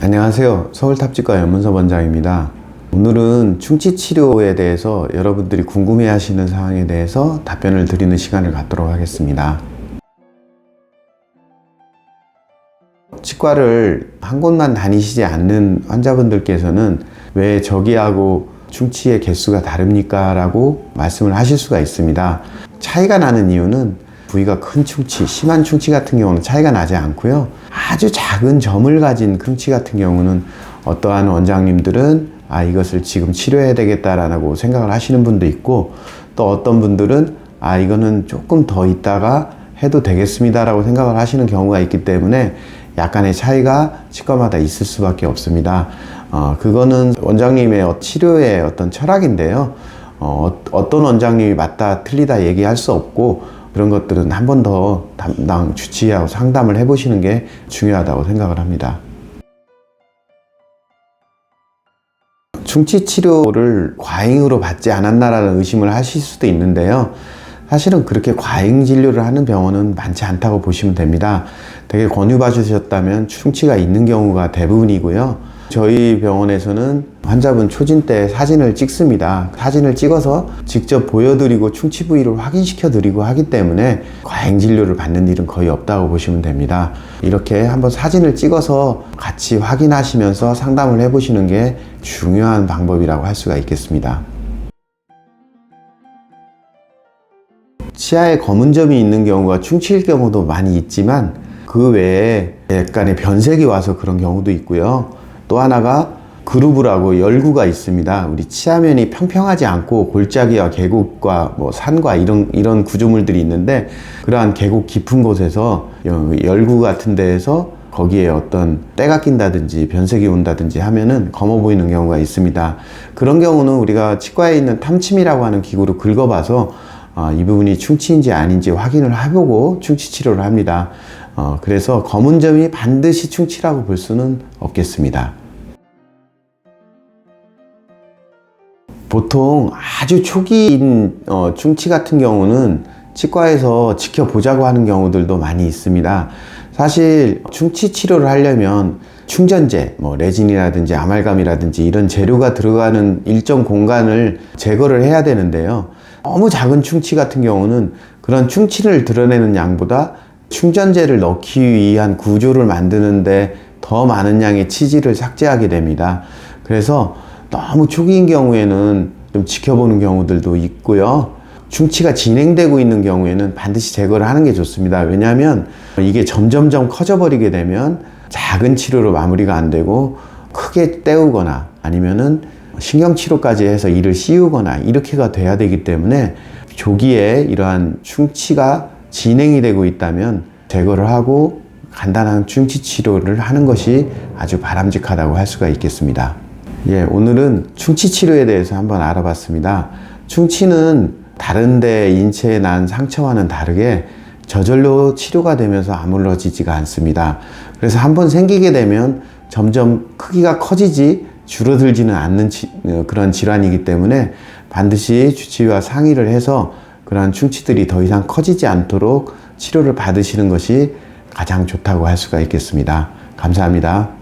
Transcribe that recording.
안녕하세요. 서울탑지과 연문섭 원장입니다. 오늘은 충치 치료에 대해서 여러분들이 궁금해 하시는 사항에 대해서 답변을 드리는 시간을 갖도록 하겠습니다. 치과를 한 곳만 다니시지 않는 환자분들께서는 왜 저기하고 충치의 개수가 다릅니까? 라고 말씀을 하실 수가 있습니다. 차이가 나는 이유는 부위가 큰 충치, 심한 충치 같은 경우는 차이가 나지 않고요. 아주 작은 점을 가진 충치 같은 경우는 어떠한 원장님들은 이것을 지금 치료해야 되겠다라고 생각을 하시는 분도 있고, 또 어떤 분들은 이거는 조금 더 있다가 해도 되겠습니다라고 생각을 하시는 경우가 있기 때문에 약간의 차이가 치과마다 있을 수밖에 없습니다. 그거는 원장님의 치료의 어떤 철학인데요. 어떤 원장님이 맞다 틀리다 얘기할 수 없고, 그런 것들은 한 번 더 담당 주치의하고 상담을 해보시는 게 중요하다고 생각을 합니다. 충치 치료를 과잉으로 받지 않았나라는 의심을 하실 수도 있는데요. 사실은 그렇게 과잉 진료를 하는 병원은 많지 않다고 보시면 됩니다. 되게 권유받으셨다면 충치가 있는 경우가 대부분이고요. 저희 병원에서는 환자분 초진 때 사진을 찍습니다. 사진을 찍어서 직접 보여드리고 충치 부위를 확인시켜 드리고 하기 때문에 과잉 진료를 받는 일은 거의 없다고 보시면 됩니다. 이렇게 한번 사진을 찍어서 같이 확인하시면서 상담을 해보시는 게 중요한 방법이라고 할 수가 있겠습니다. 치아에 검은 점이 있는 경우가 충치일 경우도 많이 있지만 그 외에 약간의 변색이 와서 그런 경우도 있고요. 또 하나가 그루브라고 열구가 있습니다. 우리 치아면이 평평하지 않고 골짜기와 계곡과 산과 이런 구조물들이 있는데, 그러한 계곡 깊은 곳에서 열구 같은 데에서 거기에 어떤 때가 낀다든지 변색이 온다든지 하면은 검어 보이는 경우가 있습니다. 그런 경우는 우리가 치과에 있는 탐침이라고 하는 기구로 긁어봐서 이 부분이 충치인지 아닌지 확인을 해보고 충치 치료를 합니다. 그래서 검은 점이 반드시 충치라고 볼 수는 없겠습니다. 보통 아주 초기인 충치 같은 경우는 치과에서 지켜보자고 하는 경우들도 많이 있습니다. 사실 충치 치료를 하려면 충전재, 레진이라든지 아말감이라든지 이런 재료가 들어가는 일정 공간을 제거를 해야 되는데요. 너무 작은 충치 같은 경우는 그런 충치를 드러내는 양보다 충전재를 넣기 위한 구조를 만드는데 더 많은 양의 치질을 삭제하게 됩니다. 그래서 너무 초기인 경우에는 좀 지켜보는 경우들도 있고요. 충치가 진행되고 있는 경우에는 반드시 제거를 하는 게 좋습니다. 왜냐하면 이게 점점점 커져버리게 되면 작은 치료로 마무리가 안 되고 크게 때우거나 아니면은 신경치료까지 해서 이를 씌우거나 이렇게가 돼야 되기 때문에 조기에 이러한 충치가 진행이 되고 있다면 제거를 하고 간단한 충치 치료를 하는 것이 아주 바람직하다고 할 수가 있겠습니다. 오늘은 충치 치료에 대해서 한번 알아봤습니다. 충치는 다른데 인체에 난 상처와는 다르게 저절로 치료가 되면서 아물러지지가 않습니다. 그래서 한번 생기게 되면 점점 크기가 커지지 줄어들지는 않는 그런 질환이기 때문에 반드시 주치의와 상의를 해서 그러한 충치들이 더 이상 커지지 않도록 치료를 받으시는 것이 가장 좋다고 할 수가 있겠습니다. 감사합니다.